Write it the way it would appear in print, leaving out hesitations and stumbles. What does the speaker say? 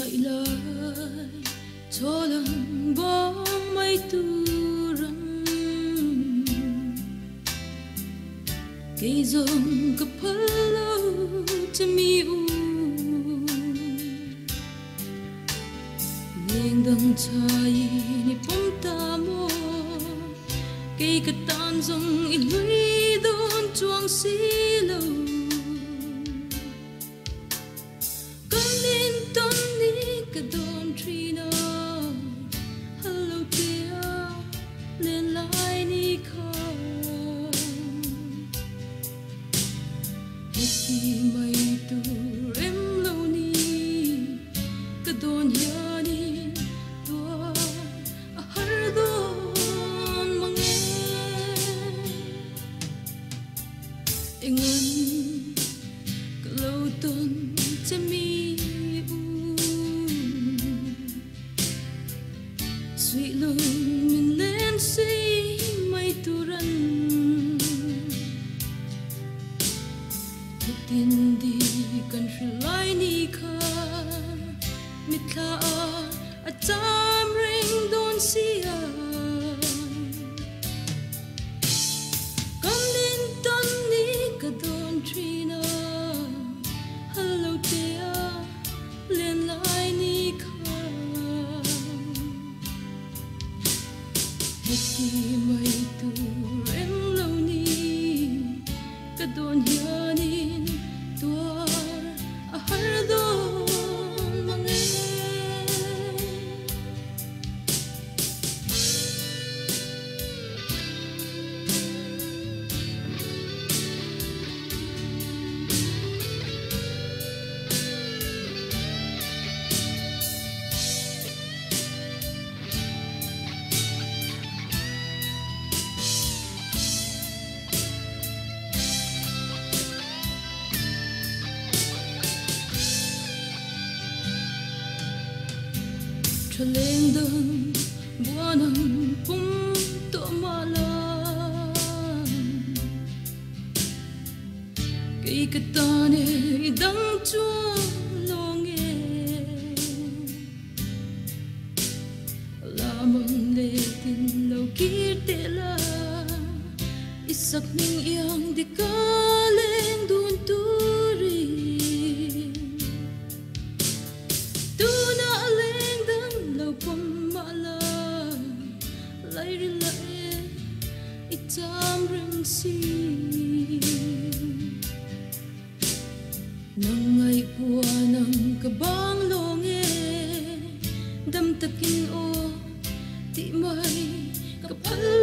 ngại lời cho lần bỏ mấy tu răng cây rong cặp hello to me neng dang chai ni pom ta mo cây cát tan rong in lui don chuang si lo mây tu em lâu ni cái đồn nhà ni tua har đồn mang em ngân cái lâu tuần chăm mi suy lung mình lên si mây tu răn tin đi cần phải ni kha mit kha a tam ring don sia come in don ni ka don trina hello dear len lai ni kha heti mai tu em lâu ni ka don hian in lên đường bua nằm bung tổ mà la cây cát ta này đắng chua lo nghe la mong lệ tin lâu kia tệ la isak ning yang di ka lên dun turi tam ring si nang ngày bua nang ka bang lo nghe đâm takin o ti mai ka phal